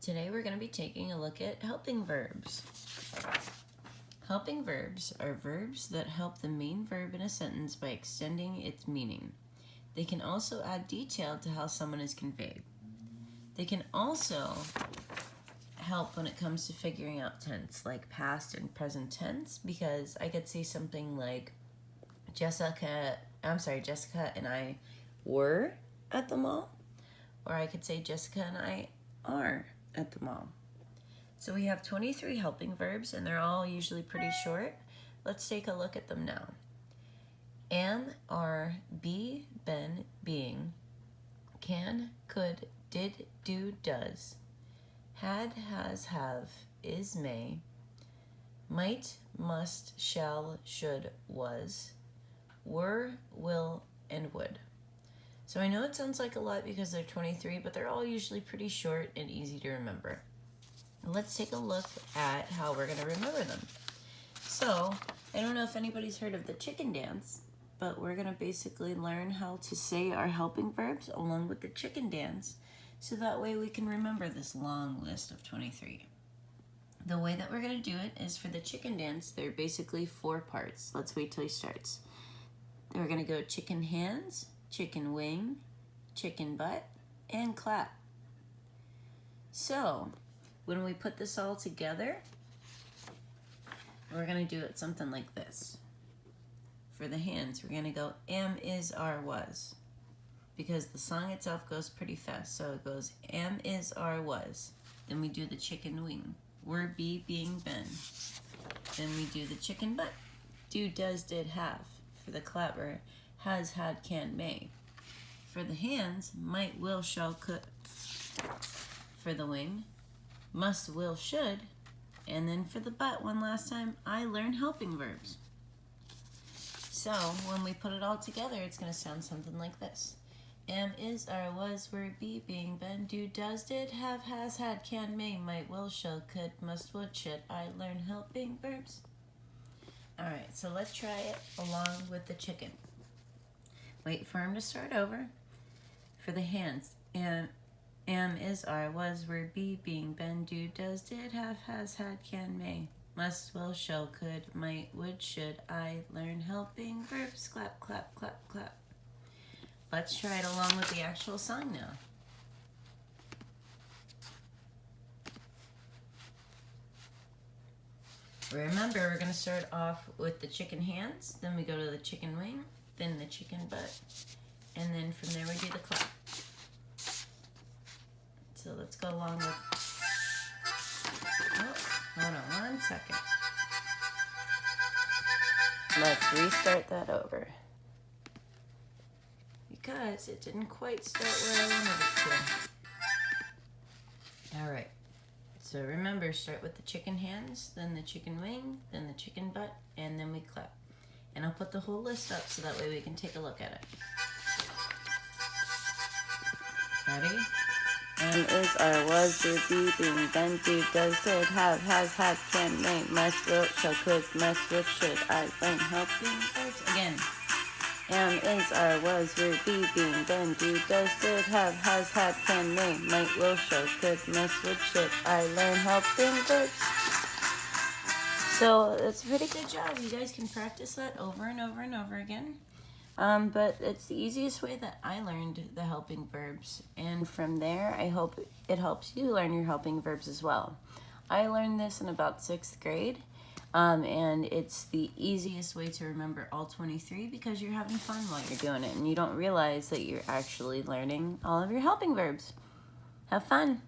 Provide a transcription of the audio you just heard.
Today we're going to be taking a look at helping verbs. Helping verbs are verbs that help the main verb in a sentence by extending its meaning. They can also add detail to how someone is conveyed. They can also help when it comes to figuring out tense, like past and present tense, because I could say something like Jessica and I were at the mall, or I could say Jessica and I are at the mall. So we have 23 helping verbs, and they're all usually pretty short. Let's take a look at them now. Am, are, be, been, being, can, could, did, do, does, had, has, have, is, may, might, must, shall, should, was, were, will, and would. So I know it sounds like a lot because they're 23, but they're all usually pretty short and easy to remember. Let's take a look at how we're going to remember them. So, I don't know if anybody's heard of the chicken dance, but we're going to basically learn how to say our helping verbs along with the chicken dance, so that way we can remember this long list of 23. The way that we're going to do it is for the chicken dance, there are basically 4 parts. Let's wait till he starts. We're going to go chicken hands, chicken wing, chicken butt, and clap. So, when we put this all together, we're going to do it something like this. For the hands, we're going to go am, is, are, was, because the song itself goes pretty fast. So it goes am, is, are, was. Then we do the chicken wing. Were, be, being, been. Then we do the chicken butt. Do, does, did, have. For the clapper, has, had, can, may. For the hands, might, will, shall, could. For the wing, must, will, should. And then for the butt, one last time, I learned helping verbs. So when we put it all together, it's going to sound something like this. Am, is, are, was, were, be, being, been, do, does, did, have, has, had, can, may, might, will, shall, could, must, would, should. I learned helping verbs. Alright, so let's try it along with the chicken. Wait for him to start over. For the hands, am, is, are, was, were, be, being, been, do, does, did, have, has, had, can, may, must, will, shall, could, might, would, should. I learn helping verbs. Clap, clap, clap, clap. Let's try it along with the actual song now. Remember, we're going to start off with the chicken hands, then we go to the chicken wing, then the chicken butt, and then from there we do the clap. So let's go along with, hold on one second. Let's restart that over, because it didn't quite start where I wanted it to. All right. So remember, start with the chicken hands, then the chicken wing, then the chicken butt, and then we clap. And I'll put the whole list up so that way we can take a look at it. Ready? Am, is, are, was, were, be, being, been, do, does, did, have, has, had, can, may, must, will, shall, could, must, would, should. I learn helping verbs. Again. Am, is, are, was, were, be, being, been, do, does, did, have, has, had, can, may, might, will, shall, could, must, would, should. I learn helping verbs. So that's a pretty good job. You guys can practice that over and over and over again. But it's the easiest way that I learned the helping verbs. And from there, I hope it helps you learn your helping verbs as well. I learned this in about 6th grade. And it's the easiest way to remember all 23 because you're having fun while you're doing it and you don't realize that you're actually learning all of your helping verbs. Have fun.